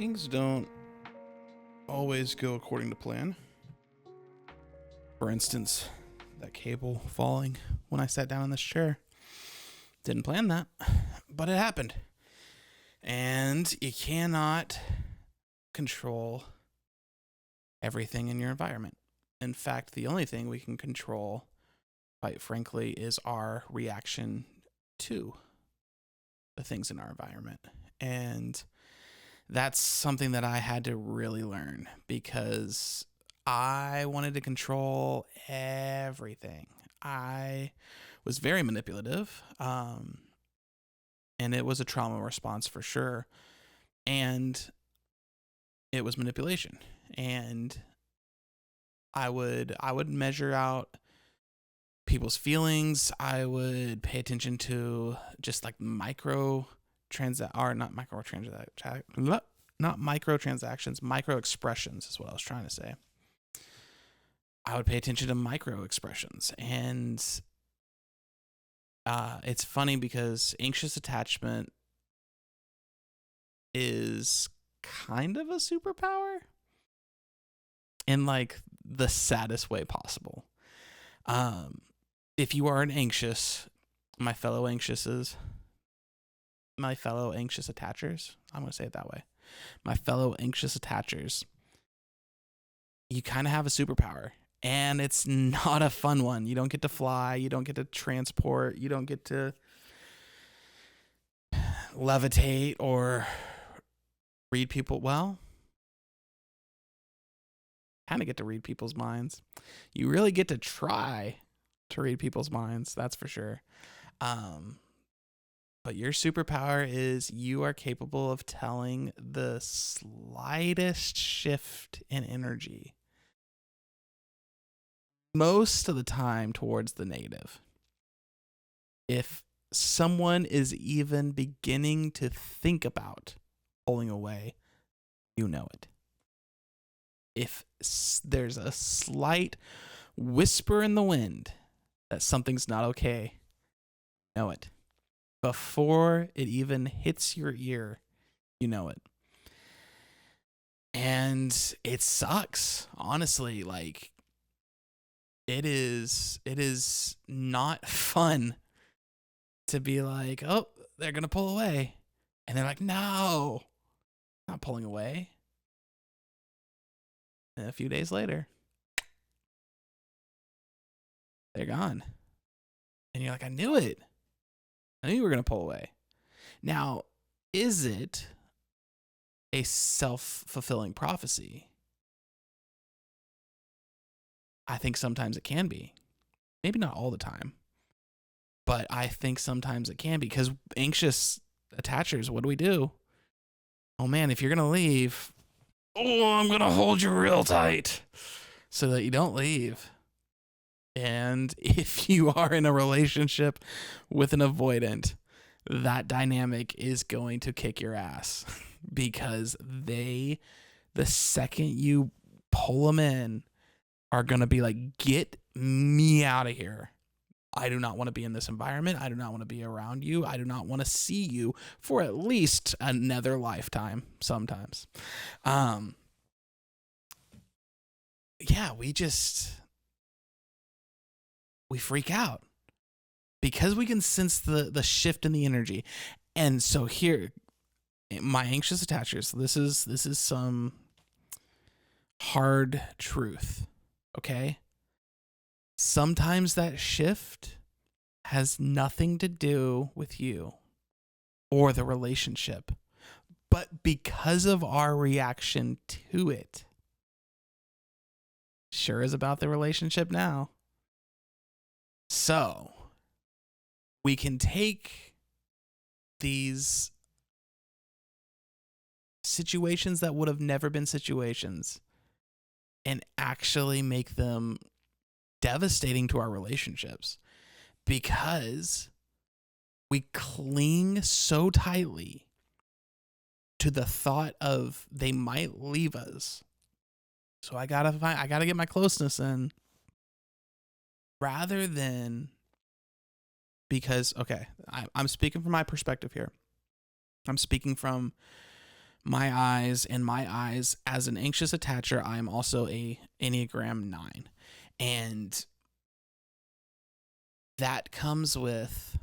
Things don't always go according to plan. For instance, that cable falling when I sat down in this chair. Didn't plan that, but it happened. And you cannot control everything in your environment. In fact, the only thing we can control, quite frankly, is our reaction to the things in our environment. And that's something that I had to really learn because I wanted to control everything. I was very manipulative, and it was a trauma response for sure. And it was manipulation. And I would measure out people's feelings. I would pay attention to just like micro expressions is what I was trying to say. I would pay attention to micro expressions. And it's funny because anxious attachment is kind of a superpower in like the saddest way possible. If you are an anxious, my fellow anxious attachers, I'm going to say it that way. My fellow anxious attachers, you kind of have a superpower, and it's not a fun one. You don't get to fly. You don't get to transport. You don't get to levitate or read people. Well, kind of get to read people's minds. You really get to try to read people's minds. That's for sure. But your superpower is you are capable of telling the slightest shift in energy, most of the time towards the negative. If someone is even beginning to think about pulling away, you know it. If there's a slight whisper in the wind that something's not okay, you know it. Before it even hits your ear, you know it. And it sucks, honestly. Like, it is not fun to be like, oh, they're going to pull away. And they're like, no, not pulling away. And a few days later, they're gone. And you're like, I knew it. I knew you were going to pull away. Now, is it a self-fulfilling prophecy? I think sometimes it can be. Maybe not all the time. But I think sometimes it can be, because anxious attachers, what do? Oh man, if you're going to leave, I'm going to hold you real tight so that you don't leave. And if you are in a relationship with an avoidant, that dynamic is going to kick your ass because the second you pull them in, are going to be like, get me out of here. I do not want to be in this environment. I do not want to be around you. I do not want to see you for at least another lifetime sometimes. Yeah, we freak out because we can sense the shift in the energy. And so here, my anxious attachers, this is some hard truth, okay? Sometimes that shift has nothing to do with you or the relationship, but because of our reaction to it, sure is about the relationship now. So we can take these situations that would have never been situations and actually make them devastating to our relationships because we cling so tightly to the thought of they might leave us. So I gotta get my closeness in, rather than, because, okay, I'm speaking from my perspective here. I'm speaking from my eyes as an anxious attacher, I am also a Enneagram 9. And that comes with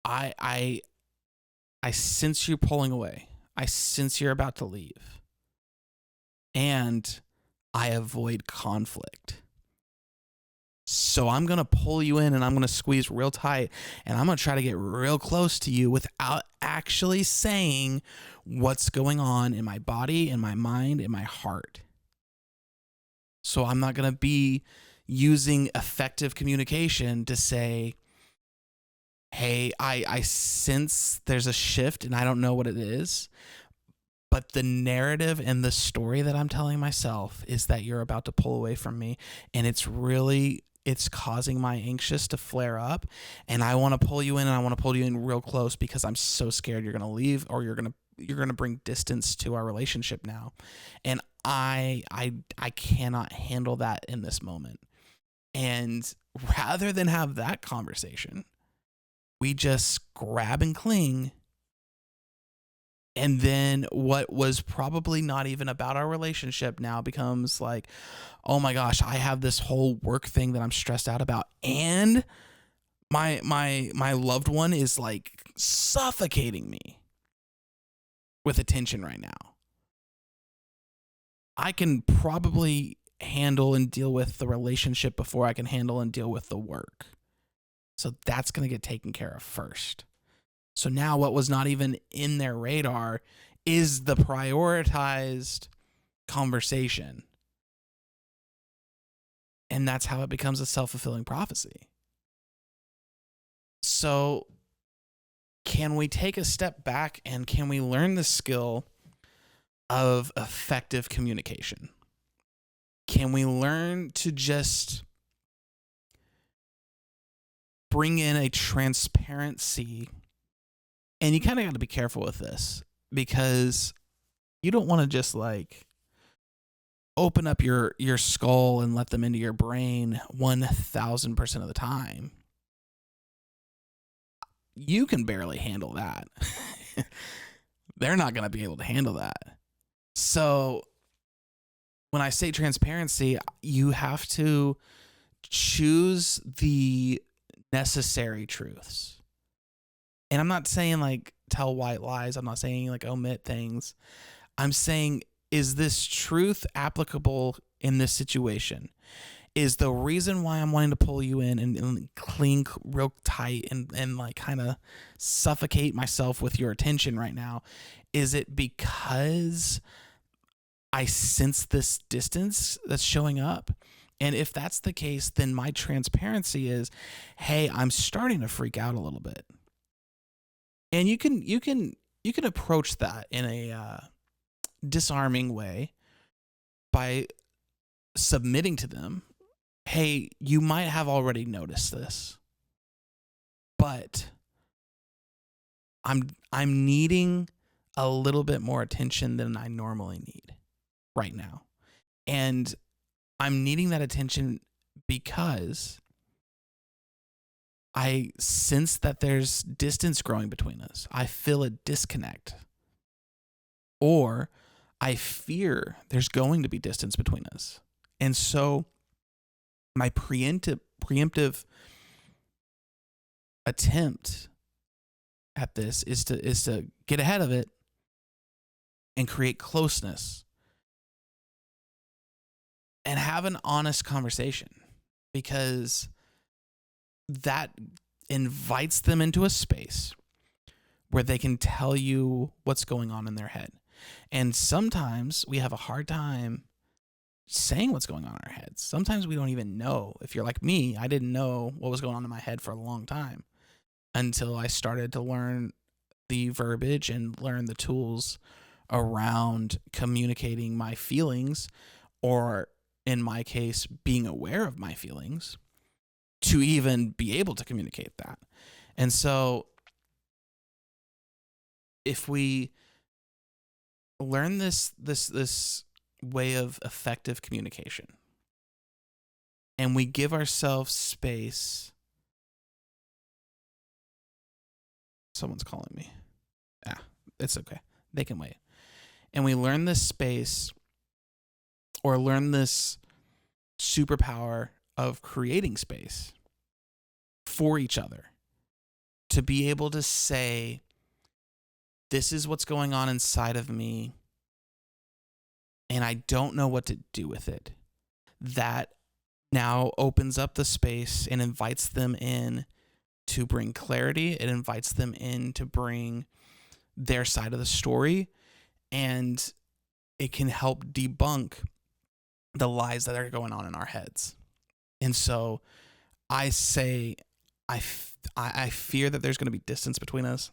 I sense you pulling away. I sense you're about to leave. And I avoid conflict. So I'm going to pull you in and I'm going to squeeze real tight and I'm going to try to get real close to you without actually saying what's going on in my body, in my mind, in my heart. So I'm not going to be using effective communication to say, hey, I sense there's a shift and I don't know what it is. But the narrative and the story that I'm telling myself is that you're about to pull away from me. And it's causing my anxious to flare up. And I want to pull you in and I want to pull you in real close because I'm so scared you're going to leave or you're going to bring distance to our relationship now. And I cannot handle that in this moment. And rather than have that conversation, we just grab and cling. And then what was probably not even about our relationship now becomes like, oh my gosh, I have this whole work thing that I'm stressed out about. And my loved one is like suffocating me with attention right now. I can probably handle and deal with the relationship before I can handle and deal with the work. So that's going to get taken care of first. So now what was not even in their radar is the prioritized conversation. And that's how it becomes a self-fulfilling prophecy. So can we take a step back and can we learn the skill of effective communication? Can we learn to just bring in a transparency? And you kind of got to be careful with this because you don't want to just like open up your skull and let them into your brain 1,000% of the time. You can barely handle that. They're not going to be able to handle that. So when I say transparency, you have to choose the necessary truths. And I'm not saying like tell white lies. I'm not saying like omit things. I'm saying, is this truth applicable in this situation? Is the reason why I'm wanting to pull you in and cling real tight and like kind of suffocate myself with your attention right now, is it because I sense this distance that's showing up? And if that's the case, then my transparency is, hey, I'm starting to freak out a little bit. And you can approach that in a disarming way by submitting to them, hey, you might have already noticed this, but I'm needing a little bit more attention than I normally need right now. And I'm needing that attention because I sense that there's distance growing between us. I feel a disconnect. Or I fear there's going to be distance between us. And so my preemptive attempt at this is to get ahead of it and create closeness and have an honest conversation, because that invites them into a space where they can tell you what's going on in their head. And sometimes we have a hard time saying what's going on in our heads. Sometimes we don't even know. If you're like me, I didn't know what was going on in my head for a long time until I started to learn the verbiage and learn the tools around communicating my feelings, or in my case, being aware of my feelings, to even be able to communicate that. And so if we learn this way of effective communication and we give ourselves space Someone's calling me. Yeah, it's okay. They can wait. And we learn this space, or learn this superpower of creating space for each other, to be able to say, this is what's going on inside of me, and I don't know what to do with it. That now opens up the space and invites them in to bring clarity. It invites them in to bring their side of the story, and it can help debunk the lies that are going on in our heads. And so I say, I fear that there's going to be distance between us,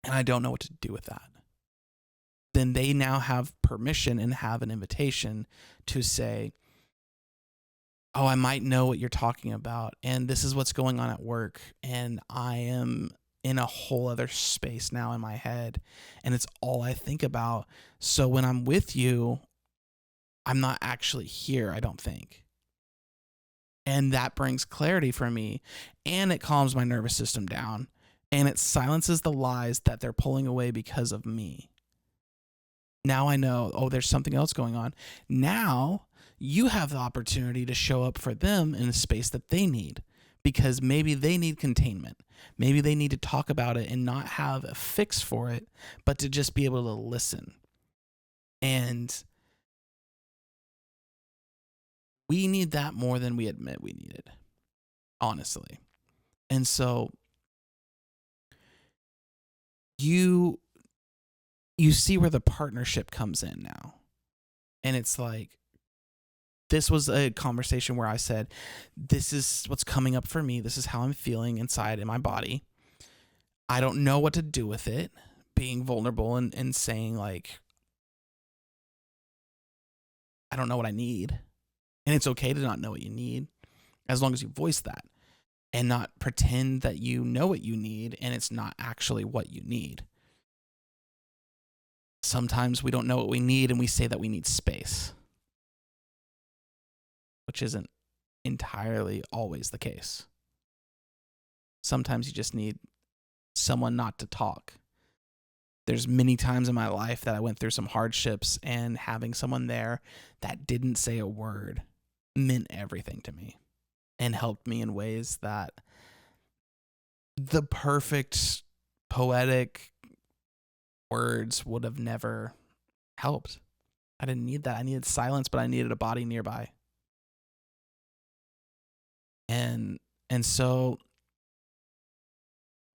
and I don't know what to do with that. Then they now have permission and have an invitation to say, oh, I might know what you're talking about, and this is what's going on at work, and I am in a whole other space now in my head, and it's all I think about. So when I'm with you, I'm not actually here, I don't think. And that brings clarity for me, and it calms my nervous system down, and it silences the lies that they're pulling away because of me. Now I know, oh, there's something else going on. Now you have the opportunity to show up for them in a space that they need, because maybe they need containment. Maybe they need to talk about it and not have a fix for it, but to just be able to listen. And we need that more than we admit we need it, honestly. And so you see where the partnership comes in now. And it's like, this was a conversation where I said, this is what's coming up for me. This is how I'm feeling inside in my body. I don't know what to do with it. Being vulnerable and saying, like, I don't know what I need. And it's okay to not know what you need, as long as you voice that and not pretend that you know what you need and it's not actually what you need. Sometimes we don't know what we need and we say that we need space, which isn't entirely always the case. Sometimes you just need someone not to talk. There's many times in my life that I went through some hardships, and having someone there that didn't say a word meant everything to me and helped me in ways that the perfect poetic words would have never helped. I didn't need that. I needed silence, but I needed a body nearby. And so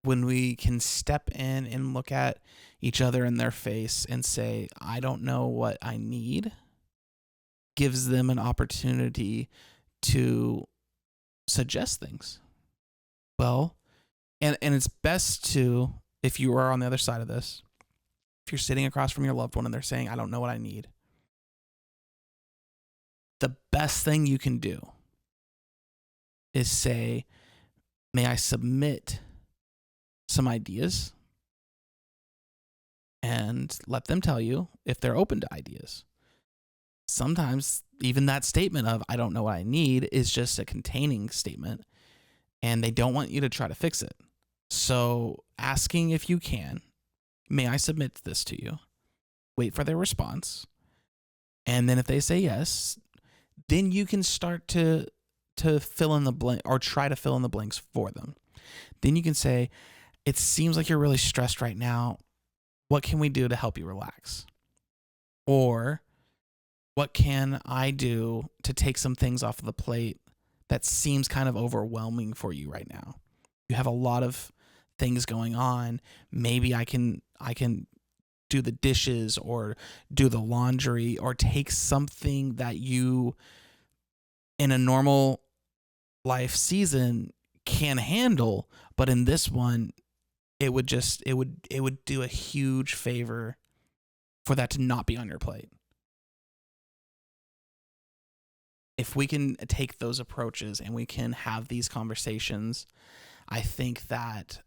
when we can step in and look at each other in their face and say, I don't know what I need, gives them an opportunity to suggest things. Well, and it's best to, if you are on the other side of this, if you're sitting across from your loved one and they're saying, I don't know what I need, the best thing you can do is say, may I submit some ideas, and let them tell you if they're open to ideas. Sometimes even that statement of I don't know what I need is just a containing statement, and they don't want you to try to fix it. So asking if you can, may I submit this to you? Wait for their response. And then if they say yes, then you can start to fill in the blank, or try to fill in the blanks for them. Then you can say, it seems like you're really stressed right now. What can we do to help you relax? Or what can I do to take some things off of the plate that seems kind of overwhelming for you right now? You have a lot of things going on. Maybe I can do the dishes or do the laundry, or take something that you in a normal life season can handle, but in this one it would do a huge favor for that to not be on your plate. If we can take those approaches and we can have these conversations, I think that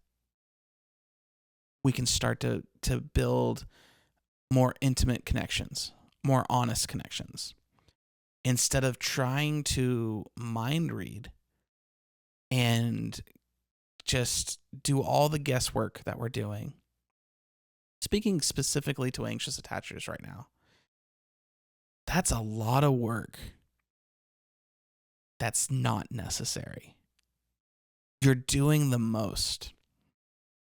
we can start to build more intimate connections, more honest connections, instead of trying to mind read and just do all the guesswork that we're doing. Speaking specifically to anxious attachers right now, that's a lot of work that's not necessary. You're doing the most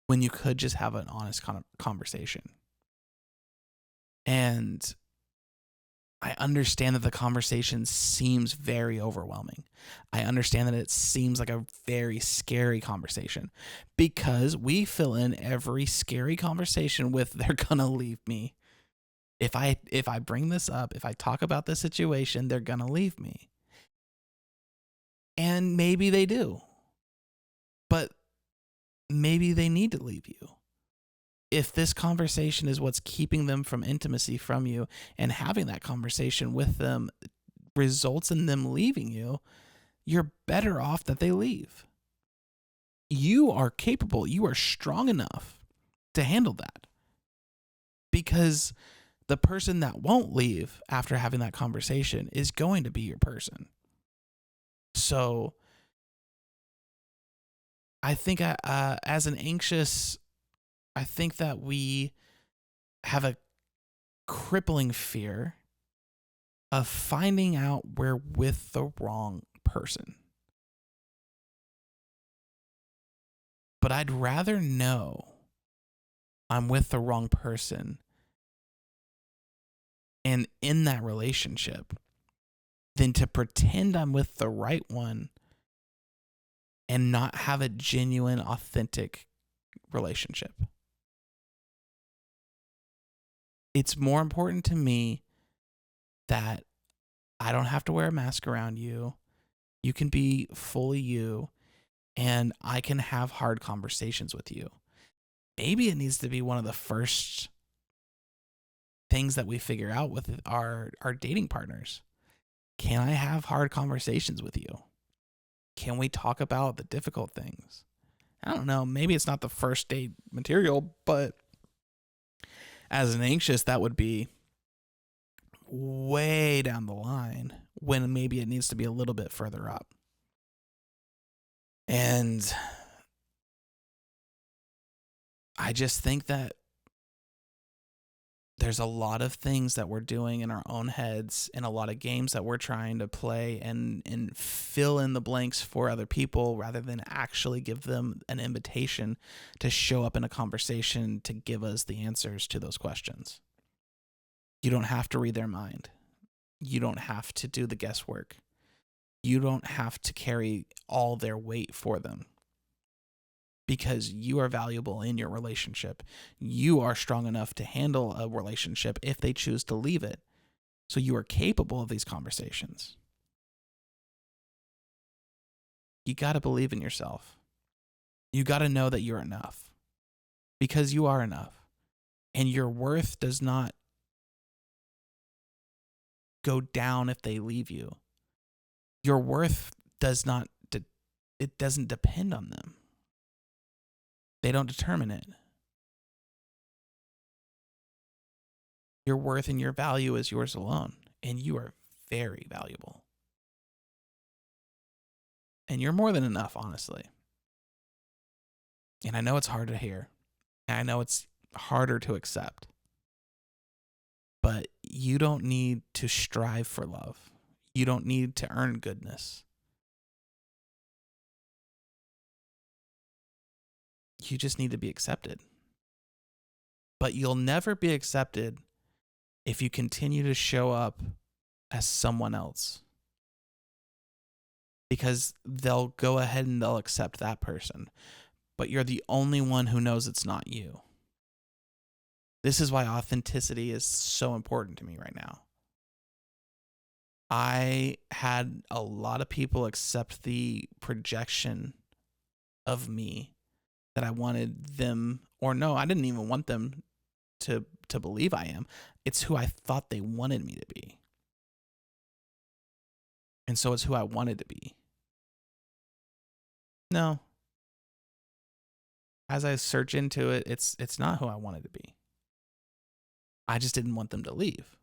when you could just have an honest conversation. And I understand that the conversation seems very overwhelming. I understand that it seems like a very scary conversation because we fill in every scary conversation with "they're gonna leave me." If I bring this up, if I talk about this situation, they're gonna leave me. And maybe they do. But maybe they need to leave you. If this conversation is what's keeping them from intimacy from you, and having that conversation with them results in them leaving you, you're better off that they leave. You are capable, you are strong enough to handle that. Because the person that won't leave after having that conversation is going to be your person. So I think as an anxious, I think that we have a crippling fear of finding out we're with the wrong person. But I'd rather know I'm with the wrong person and in that relationship than to pretend I'm with the right one and not have a genuine, authentic relationship. It's more important to me that I don't have to wear a mask around you. You can be fully you, and I can have hard conversations with you. Maybe it needs to be one of the first things that we figure out with our dating partners. Can I have hard conversations with you? Can we talk about the difficult things? I don't know. Maybe it's not the first date material, but as an anxious, that would be way down the line when maybe it needs to be a little bit further up. And I just think that there's a lot of things that we're doing in our own heads and a lot of games that we're trying to play and fill in the blanks for other people rather than actually give them an invitation to show up in a conversation to give us the answers to those questions. You don't have to read their mind. You don't have to do the guesswork. You don't have to carry all their weight for them. Because you are valuable in your relationship. You are strong enough to handle a relationship if they choose to leave it. So you are capable of these conversations. You got to believe in yourself. You got to know that you're enough. Because you are enough. And your worth does not go down if they leave you. Your worth doesn't depend on them. They don't determine it. Your worth and your value is yours alone, and you are very valuable. And you're more than enough, honestly. And I know it's hard to hear. And I know it's harder to accept. But you don't need to strive for love. You don't need to earn goodness. You just need to be accepted. But you'll never be accepted if you continue to show up as someone else. Because they'll go ahead and they'll accept that person. But you're the only one who knows it's not you. This is why authenticity is so important to me right now. I had a lot of people accept the projection of me that I wanted them, or no, I didn't even want them to believe I am. It's who I thought they wanted me to be. And so it's who I wanted to be. No. As I search into it, it's not who I wanted to be. I just didn't want them to leave.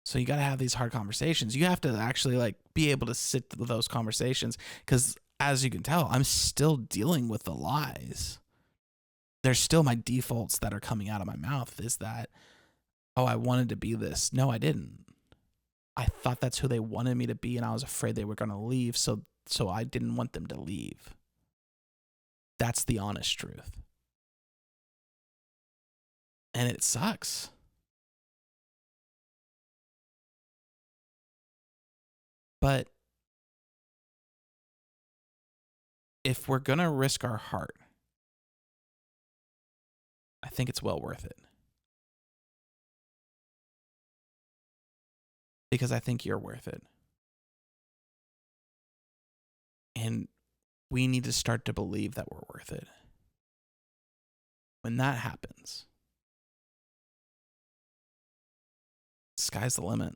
So you got to have these hard conversations. You have to actually be able to sit with those conversations, because as you can tell, I'm still dealing with the lies. There's still my defaults that are coming out of my mouth is that, oh, I wanted to be this. No, I didn't. I thought that's who they wanted me to be, and I was afraid they were going to leave, so I didn't want them to leave. That's the honest truth. And it sucks. But if we're going to risk our heart, I think it's well worth it. Because I think you're worth it. And we need to start to believe that we're worth it. When that happens, sky's the limit.